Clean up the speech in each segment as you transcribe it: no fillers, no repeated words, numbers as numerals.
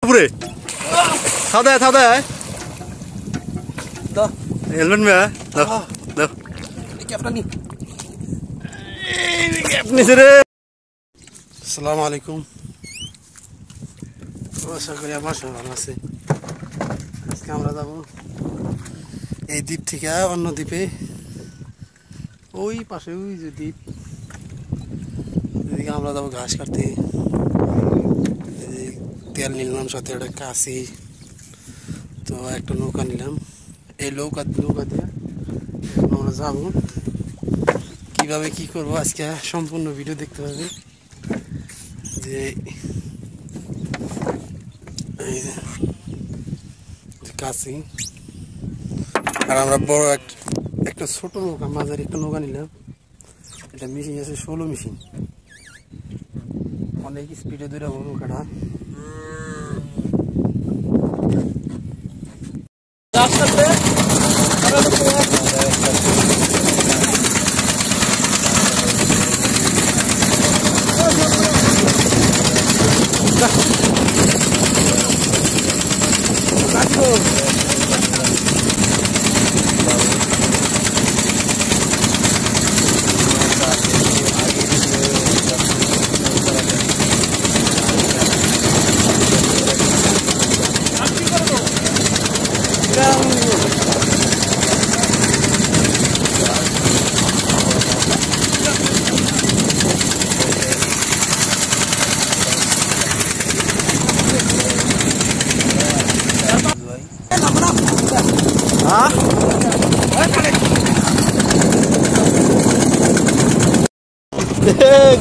উপরে থাও দে দাও হেলমেট মে দাও দাও ক্যাপটা নি নিচে রে। আসসালামু আলাইকুম। আশা করি আমার সবাই ভালো আছে। আজকে আমরা যাবো এই দ্বীপ থেকে অন্য দ্বীপে, ওই পাশে ওই যে দ্বীপ, এদিকে আমরা যাবো ঘাস কাটতে। তেল নিলাম, সাথে একটা কাশি, তো একটা নৌকা নিলাম। এই নৌকা দিয়ে আমরা যাবো। কিভাবে কি করবো আজকে সম্পূর্ণ ভিডিও দেখতে হবে। যে কাশি আর আমরা বড় একটা ছোট নৌকা, মাঝারি একটা নৌকা নিলাম। এটা মেশিন আছে 16 মেশিন, অনেক স্পিডে দৌড়াবো নৌকাটা।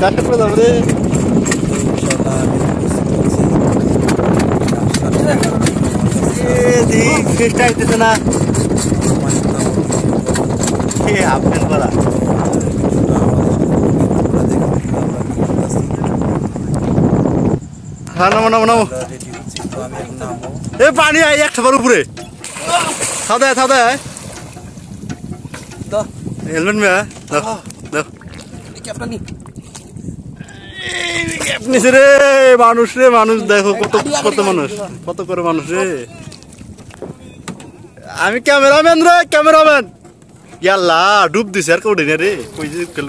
গাছটা করে যাবো রে। চেষ্টা হইতেছে না আপেল করা। হ্যাঁ নামো এ পানি আই এক খাবার উপরে থাও দে হেলমেট মে দাও ক্যাপটা নি নিচে রে। মানুষ দেখো কত করে মানুষ রে। আমি ক্যামেরাম্যান ইয়াল্লা ডুব দিছে আর কৌড়ি রে কই যে গেল।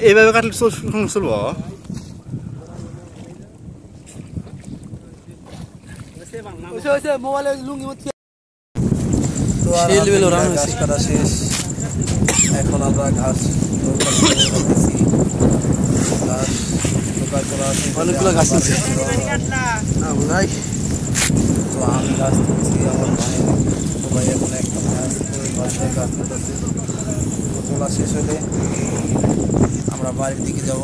এইভাবে কাটলে চলবো। মোবাইলে লুঙ্গি মত ঘাস কাটা শেষ। এখন আমরা ঘাস অনেকগুলো ঘাস তুলছি। তো আমি গাছ তুলছি, আমার ভাই এখন একটা ঘাস গাছ তুলতেছে। তোলা শেষ হলে আমরা বাড়ির দিকে যাব।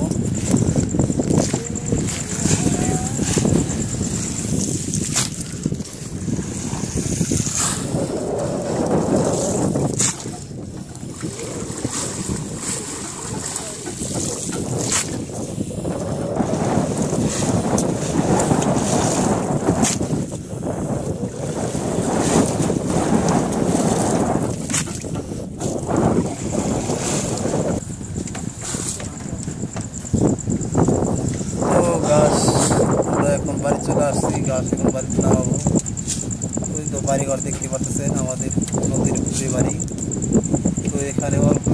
এখন বাড়ি চলে আসছি, গাছ এখন বাড়িতে নামাবো। ওই তো বাড়িঘর দেখতে পাচ্ছেন, আমাদের নদীর উপরে বাড়ি। তো এখানে অল্প